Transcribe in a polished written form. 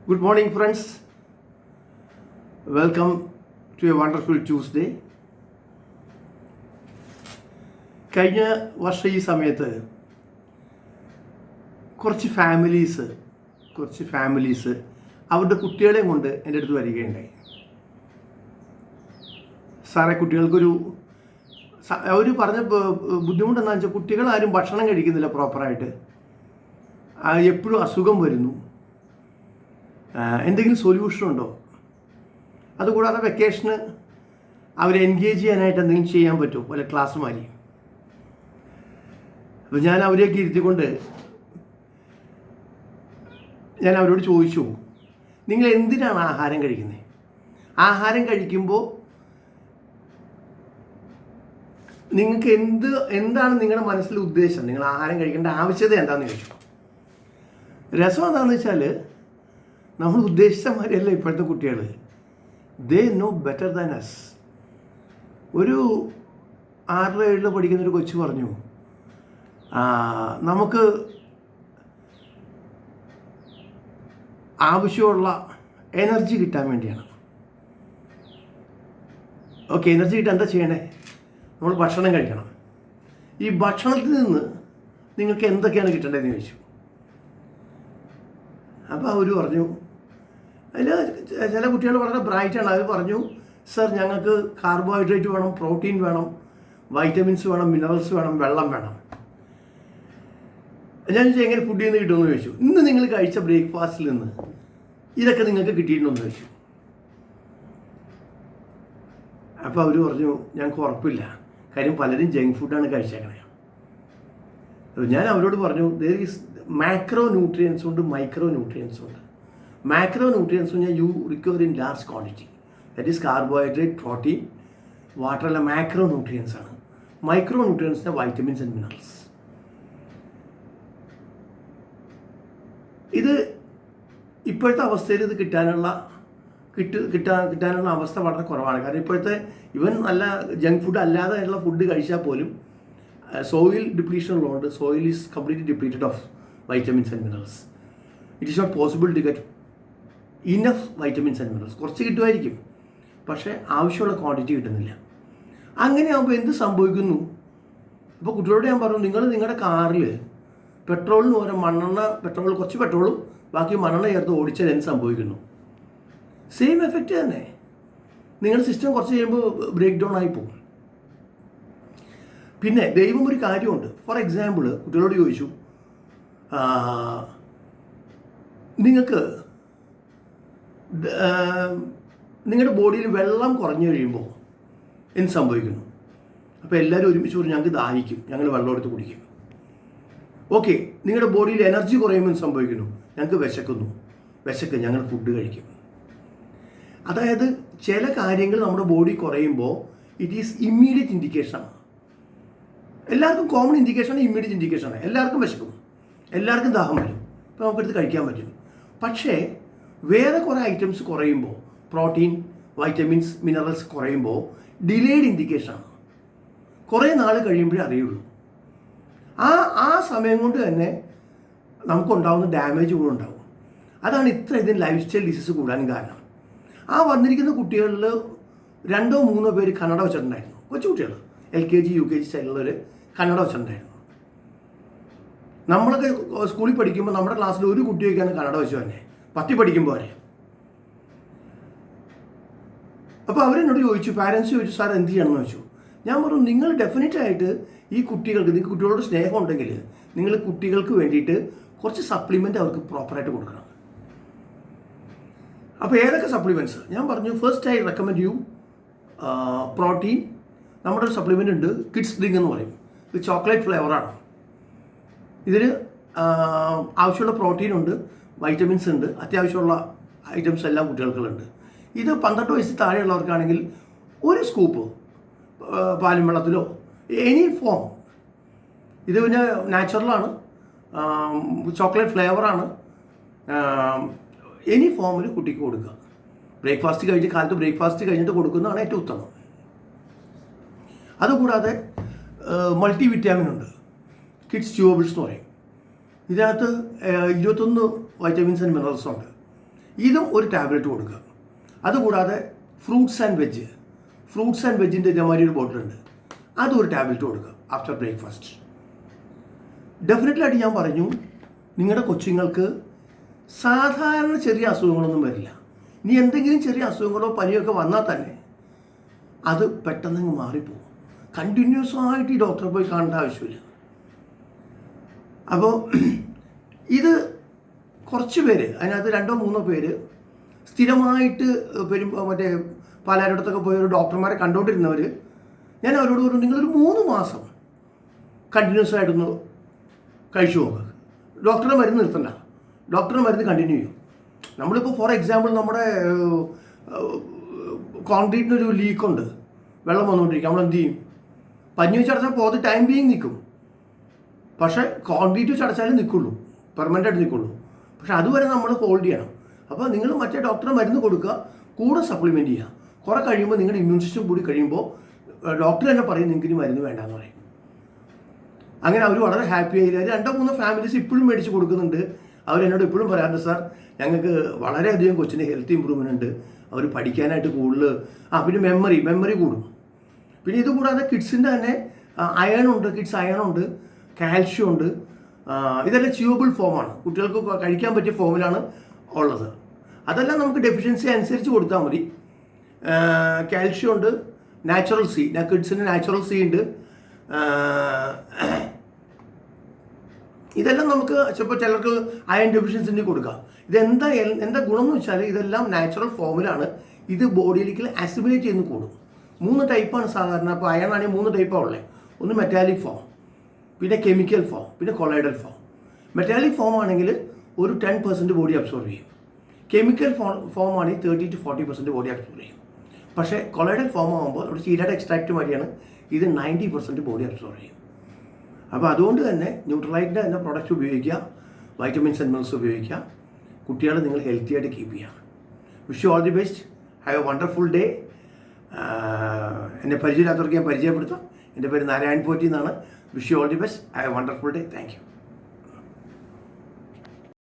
Good morning, friends. Welcome to a wonderful Tuesday. കഴിഞ്ഞ വർഷം ഈ സമയത്ത് കുറച്ച് ഫാമിലീസ് അവരുടെ കുട്ടികളെയും കൊണ്ട് എൻ്റെ അടുത്ത് വരികയുണ്ടായി. സാറേ, കുട്ടികൾക്കൊരു അവർ പറഞ്ഞ ബുദ്ധിമുട്ടെന്താണെന്ന് വെച്ചാൽ കുട്ടികളാരും ഭക്ഷണം കഴിക്കുന്നില്ല പ്രോപ്പറായിട്ട്, എപ്പോഴും അസുഖം വരുന്നു. എന്തെങ്കിലും സൊല്യൂഷൻ ഉണ്ടോ? അതുകൂടാതെ വെക്കേഷന് അവരെ എൻഗേജ് ചെയ്യാനായിട്ട് എന്തെങ്കിലും ചെയ്യാൻ പറ്റുമോ? വല്ല ക്ലാസ് മാറി. അപ്പോൾ ഞാൻ അവരെയൊക്കെ ഇരുത്തിക്കൊണ്ട് ഞാൻ അവരോട് ചോദിച്ചു, നിങ്ങൾ എന്തിനാണ് ആഹാരം കഴിക്കുന്നത്? ആഹാരം കഴിക്കുമ്പോൾ നിങ്ങൾക്ക് എന്താണ് നിങ്ങളുടെ മനസ്സിലെ ഉദ്ദേശം? നിങ്ങൾ ആഹാരം കഴിക്കേണ്ട ആവശ്യകത എന്താണെന്ന് ചോദിച്ചു. രസം എന്താണെന്ന് വെച്ചാൽ, നമ്മൾ ഉദ്ദേശിച്ച മാതിരിയല്ല ഇപ്പോഴത്തെ കുട്ടികൾ. They know better than us. ഒരു 6-7 പഠിക്കുന്നൊരു കൊച്ചു പറഞ്ഞു, നമുക്ക് ആവശ്യമുള്ള എനർജി കിട്ടാൻ വേണ്ടിയാണ്. ഓക്കെ, എനർജി കിട്ടാൻ എന്താ ചെയ്യണേ? നമ്മൾ ഭക്ഷണം കഴിക്കണം. ഈ ഭക്ഷണത്തിൽ നിന്ന് നിങ്ങൾക്ക് എന്തൊക്കെയാണ് കിട്ടേണ്ടതെന്ന് ചോദിച്ചു. അപ്പോൾ അവർ പറഞ്ഞു, അതിൽ ചില കുട്ടികൾ വളരെ ബ്രൈറ്റാണ്. അവർ പറഞ്ഞു, സർ, ഞങ്ങൾക്ക് കാർബോഹൈഡ്രേറ്റ് വേണം, പ്രോട്ടീൻ വേണം, വൈറ്റമിൻസ് വേണം, മിനറൽസ് വേണം, വെള്ളം വേണം. ഞാൻ ചോദിച്ചാൽ എങ്ങനെ ഫുഡിൽ നിന്ന് കിട്ടുമെന്ന് ചോദിച്ചു. ഇന്ന് നിങ്ങൾ കഴിച്ച ബ്രേക്ക്ഫാസ്റ്റിൽ നിന്ന് ഇതൊക്കെ നിങ്ങൾക്ക് കിട്ടിയിട്ടുണ്ടെന്ന് ചോദിച്ചു. അപ്പോൾ അവർ പറഞ്ഞു, ഞങ്ങൾക്ക് ഉറപ്പില്ല, കാര്യം പലരും ജങ്ക് ഫുഡാണ് കഴിച്ചേക്കണേ. ഞാൻ അവരോട് പറഞ്ഞു, ദർ ഈസ് മാക്രോ ന്യൂട്രിയൻസ് ഉണ്ട്, മൈക്രോ ന്യൂട്രിയൻസ് ഉണ്ട്. മാക്രോ ന്യൂട്രിയൻസ് പറഞ്ഞാൽ you require in large quantity, that is carbohydrate, protein, water എല്ലാം മാക്രോ ന്യൂട്രിയൻസ് ആണ്. മൈക്രോ ന്യൂട്രിയൻസിൻ്റെ വൈറ്റമിൻസ് ആൻഡ് മിനറൽസ്. ഇത് ഇപ്പോഴത്തെ അവസ്ഥയിൽ ഇത് കിട്ടാനുള്ള അവസ്ഥ വളരെ കുറവാണ്. കാരണം ഇപ്പോഴത്തെ ഇവൻ നല്ല ജങ്ക് ഫുഡ് അല്ലാതെയുള്ള ഫുഡ് കഴിച്ചാൽ പോലും സോയിൽ ഡിപ്ലീഷൻ ഉള്ളതുകൊണ്ട് soil is completely depleted of vitamins and minerals. It is not possible to get enough vitamins and minerals. കുറച്ച് കിട്ടുമായിരിക്കും, പക്ഷേ ആവശ്യമുള്ള ക്വാണ്ടിറ്റി കിട്ടുന്നില്ല. അങ്ങനെ ആകുമ്പോൾ എന്ത് സംഭവിക്കുന്നു? അപ്പോൾ കുട്ടികളോട് ഞാൻ പറഞ്ഞു, നിങ്ങൾ നിങ്ങളുടെ കാറിൽ പെട്രോളിന് പകരം പെട്രോൾ കുറച്ച് പെട്രോളും ബാക്കി മണ്ണെണ്ണ ചേർത്ത് ഓടിച്ചാൽ എന്ത് സംഭവിക്കുന്നു? സെയിം എഫക്റ്റ് തന്നെ. നിങ്ങളുടെ സിസ്റ്റം കുറച്ച് കഴിയുമ്പോൾ ബ്രേക്ക് ഡൗൺ ആയി പോകും. പിന്നെ ദൈവം ഒരു കാര്യമുണ്ട്. ഫോർ എക്സാമ്പിൾ, കുട്ടികളോട് ചോദിച്ചു, നിങ്ങൾക്ക് നിങ്ങളുടെ ബോഡിയിൽ വെള്ളം കുറഞ്ഞു കഴിയുമ്പോൾ എന്ത് സംഭവിക്കുന്നു? അപ്പോൾ എല്ലാവരും ഒരുമിച്ച് പറഞ്ഞു, ഞങ്ങൾക്ക് ദാഹിക്കും, ഞങ്ങൾ വെള്ളം എടുത്ത് കുടിക്കും. ഓക്കെ, നിങ്ങളുടെ ബോഡിയിൽ എനർജി കുറയുമ്പോൾ എന്ത് സംഭവിക്കുന്നു? ഞങ്ങൾക്ക് വിശക്കും, ഞങ്ങൾ ഫുഡ് കഴിക്കും. അതായത് ചില കാര്യങ്ങൾ നമ്മുടെ ബോഡി കുറയുമ്പോൾ ഇറ്റ് ഈസ് ഇമ്മീഡിയറ്റ് ഇൻഡിക്കേഷനാണ്. എല്ലാവർക്കും കോമൺ ഇൻഡിക്കേഷനാണ്, ഇമ്മീഡിയറ്റ് ഇൻഡിക്കേഷനാണ്. എല്ലാവർക്കും വിശക്കും, എല്ലാവർക്കും ദാഹം വരും, അപ്പോൾ നമുക്കെടുത്ത് കഴിക്കാൻ പറ്റും. പക്ഷേ വേറെ കുറേ ഐറ്റംസ് കുറയുമ്പോൾ, പ്രോട്ടീൻ, വൈറ്റമിൻസ്, മിനറൽസ് കുറയുമ്പോൾ ഡിലേഡ് ഇൻഡിക്കേഷനാണ്. കുറേ നാൾ കഴിയുമ്പോഴേ അറിയുള്ളൂ. ആ സമയം കൊണ്ട് തന്നെ നമുക്കുണ്ടാകുന്ന ഡാമേജ് കൂടെ ഉണ്ടാകും. അതാണ് ഇതിന് ലൈഫ് സ്റ്റൈൽ ഡിസീസ് കൂടാനും കാരണം. വന്നിരിക്കുന്ന കുട്ടികളിൽ 2-3 പേര് കന്നഡ വെച്ചിട്ടുണ്ടായിരുന്നു. കൊച്ചു കുട്ടികൾ, LKG UKG സ്റ്റൈലുള്ളവർ കന്നഡ വെച്ചിട്ടുണ്ടായിരുന്നു. നമ്മളൊക്കെ സ്കൂളിൽ പഠിക്കുമ്പോൾ നമ്മുടെ ക്ലാസ്സിൽ ഒരു കുട്ടിയൊക്കെയാണ് കന്നഡ വെച്ച് തന്നെ, 10 പഠിക്കുമ്പോൾ വരെ. അപ്പോൾ അവരെന്നോട് ചോദിച്ചു, പാരൻസ് ചോദിച്ചു, സാർ എന്ത് ചെയ്യണമെന്ന് ചോദിച്ചു. ഞാൻ പറഞ്ഞു, നിങ്ങൾ ഡെഫിനറ്റായിട്ട് നിങ്ങൾക്ക് കുട്ടികളോട് സ്നേഹം ഉണ്ടെങ്കിൽ നിങ്ങൾ കുട്ടികൾക്ക് വേണ്ടിയിട്ട് കുറച്ച് സപ്ലിമെൻ്റ് അവർക്ക് പ്രോപ്പറായിട്ട് കൊടുക്കണം. അപ്പോൾ ഏതൊക്കെ സപ്ലിമെൻറ്റ്സ്? ഞാൻ പറഞ്ഞു, first I recommend you protein. നമ്മുടെ ഒരു സപ്ലിമെൻ്റ് ഉണ്ട്, കിഡ്സ് ഡ്രിങ്ക് എന്ന് പറയും. ഇത് ചോക്ലേറ്റ് ഫ്ലേവറാണ്. ഇതിൽ ആവശ്യമുള്ള പ്രോട്ടീൻ ഉണ്ട്, വൈറ്റമിൻസ് ഉണ്ട്, അത്യാവശ്യമുള്ള ഐറ്റംസ് എല്ലാം കുട്ടികൾക്കുണ്ട്. ഇത് 12 വയസ്സിൽ താഴെയുള്ളവർക്കാണെങ്കിൽ ഒരു സ്കൂപ്പ് പാലും വെള്ളത്തിലോ എനി ഫോം. ഇത് പിന്നെ നാച്ചുറലാണ്, ചോക്ലേറ്റ് ഫ്ലേവറാണ്. എനി ഫോമിൽ കുട്ടിക്ക് കൊടുക്കുക. കാലത്ത് ബ്രേക്ക്ഫാസ്റ്റ് കഴിഞ്ഞിട്ട് കൊടുക്കുന്നതാണ് ഏറ്റവും ഉത്തമം. അതുകൂടാതെ മൾട്ടി വിറ്റാമിൻ ഉണ്ട്, കിഡ്സ് ച്യൂവബിൾസ് എന്ന് പറയും. ഇതിനകത്ത് 21 വൈറ്റമിൻസ് ആൻഡ് മിനറൽസ് ഉണ്ട്. ഇതും ഒരു ടാബ്ലറ്റ് കൊടുക്കുക. അതുകൂടാതെ ഫ്രൂട്ട്സ് ആൻഡ് വെജിൻ്റെ ഇതേമാതിരി ഒരു ബോട്ടിലുണ്ട്, അതും ഒരു ടാബ്ലറ്റ് കൊടുക്കുക ആഫ്റ്റർ ബ്രേക്ക്ഫാസ്റ്റ്. ഡെഫിനറ്റ്ലി ആയിട്ട് ഞാൻ പറഞ്ഞു, നിങ്ങളുടെ കൊച്ചുങ്ങൾക്ക് സാധാരണ ചെറിയ അസുഖങ്ങളൊന്നും വരില്ല. ഇനി എന്തെങ്കിലും ചെറിയ അസുഖങ്ങളോ പനിയൊക്കെ വന്നാൽ തന്നെ അത് പെട്ടെന്ന് മാറിപ്പോകും. കണ്ടിന്യൂസ് ആയിട്ട് ഈ ഡോക്ടറെ പോയി കാണേണ്ട ആവശ്യമില്ല. അപ്പോൾ ഇത് കുറച്ച് പേര്, അതിനകത്ത് 2-3 പേര് സ്ഥിരമായിട്ട് മറ്റേ പാലാരിടത്തൊക്കെ പോയ ഒരു ഡോക്ടർമാരെ കണ്ടുകൊണ്ടിരുന്നവർ, ഞാൻ അവരോട് പറഞ്ഞു, നിങ്ങളൊരു 3 മാസം കണ്ടിന്യൂസ് ആയിട്ടൊന്ന് കഴിച്ചു നോക്കുക. ഡോക്ടറെ മരുന്ന് നിർത്തണ്ട, ഡോക്ടറെ മരുന്ന് കണ്ടിന്യൂ ചെയ്യും. നമ്മളിപ്പോൾ ഫോർ എക്സാമ്പിൾ നമ്മുടെ കോൺക്രീറ്റിനൊരു ലീക്കുണ്ട്, വെള്ളം വന്നുകൊണ്ടിരിക്കും, നമ്മൾ എന്ത് ചെയ്യും? പഞ്ഞി വെച്ച് അടച്ചാൽ പോകത്ത് ടൈം ബീയിങ് നിൽക്കും, പക്ഷേ കോൺക്രീറ്റ് വെച്ച് അടച്ചാലും നിൽക്കുള്ളൂ, പെർമനൻ്റായിട്ട് നിൽക്കുള്ളൂ. പക്ഷെ അതുവരെ നമ്മൾ ഹോൾഡ് ചെയ്യണം. അപ്പോൾ നിങ്ങൾ മറ്റേ ഡോക്ടറെ മരുന്ന് കൊടുക്കുക, കൂടെ സപ്ലിമെൻറ്റ് ചെയ്യുക. കുറേ കഴിയുമ്പോൾ നിങ്ങളുടെ ഇമ്മ്യൂൺ സിസ്റ്റം കൂടി കഴിയുമ്പോൾ ഡോക്ടർ തന്നെ പറയും നിങ്ങൾക്ക് ഇനി മരുന്ന് വേണ്ടാന്ന് പറയും. അങ്ങനെ അവർ വളരെ ഹാപ്പി ആയി. 2-3 ഫാമിലീസ് ഇപ്പോഴും മേടിച്ച് കൊടുക്കുന്നുണ്ട്. അവരെന്നോട് ഇപ്പോഴും പറയാറുണ്ട്, സാർ ഞങ്ങൾക്ക് വളരെയധികം കൊച്ചിന് ഹെൽത്ത് ഇമ്പ്രൂവ്മെൻ്റ് ഉണ്ട്, അവർ പഠിക്കാനായിട്ട് കൂടുതൽ പിന്നെ മെമ്മറി കൂടും. പിന്നെ ഇത് കൂടാതെ കിഡ്സിൻ്റെ തന്നെ കിഡ്സ് അയൺ ഉണ്ട്, കാൽഷ്യം ഉണ്ട്. ഇതെല്ലാം ച്യൂവബിൾ ഫോമാണ്, കുട്ടികൾക്ക് കഴിക്കാൻ പറ്റിയ ഫോമിലാണ് ഉള്ളത്. അതെല്ലാം നമുക്ക് ഡെഫിഷ്യൻസി അനുസരിച്ച് കൊടുത്താൽ മതി. കാൽഷ്യം ഉണ്ട്, നാച്ചുറൽ സി, കിഡ്സിന് നാച്ചുറൽ സി ഉണ്ട്. ഇതെല്ലാം നമുക്ക് ചിലപ്പോൾ ചിലർക്ക് അയൺ ഡെഫിഷ്യൻസി കൊടുക്കാം. എന്താ ഗുണം എന്ന് വെച്ചാൽ ഇതെല്ലാം നാച്ചുറൽ ഫോമിലാണ്. ഇത് ബോഡിയിലേക്ക് അസിമിലേറ്റ് ചെയ്യുന്ന കൂടും. 3 ടൈപ്പാണ് സാധാരണ. അപ്പോൾ അയൺ ആണെങ്കിൽ 3 ടൈപ്പാണ് ഉള്ളത്. ഒന്ന് മെറ്റാലിക് ഫോം, പിന്നെ കെമിക്കൽ ഫോം, പിന്നെ കൊളൈഡൽ ഫോം. മെറ്റാലിക് ഫോം ആണെങ്കിൽ ഒരു 10% ബോഡി അബ്സോർവ് ചെയ്യും. കെമിക്കൽ ഫോം ആണെങ്കിൽ 30-40% ബോഡി അബ്സോർവ് ചെയ്യും. പക്ഷേ കൊളൈഡൽ ഫോം ആകുമ്പോൾ നമ്മുടെ ചീരയുടെ എക്സ്ട്രാക്റ്റ് വഴിയാണ് ഇത് 90% ബോഡി അബ്സോർവ് ചെയ്യും. അപ്പോൾ അതുകൊണ്ട് തന്നെ ന്യൂട്രലൈറ്റിൻ്റെ തന്നെ പ്രോഡക്റ്റ് ഉപയോഗിക്കുക, വൈറ്റമിൻസ് ആൻഡ് മിനറൽസ് ഉപയോഗിക്കുക. കുട്ടികളെ നിങ്ങൾ ഹെൽത്തി ആയിട്ട് കീപ്പ് ചെയ്യുക. Wish you all the best. Have A wonderful day. എന്നെ പരിചയമില്ലാത്തവർക്ക് ഞാൻ പരിചയപ്പെടുത്താം. എൻ്റെ പേര് നാരായൺ പോറ്റി എന്നാണ്. Wish you all the best. Have A wonderful day. Thank you.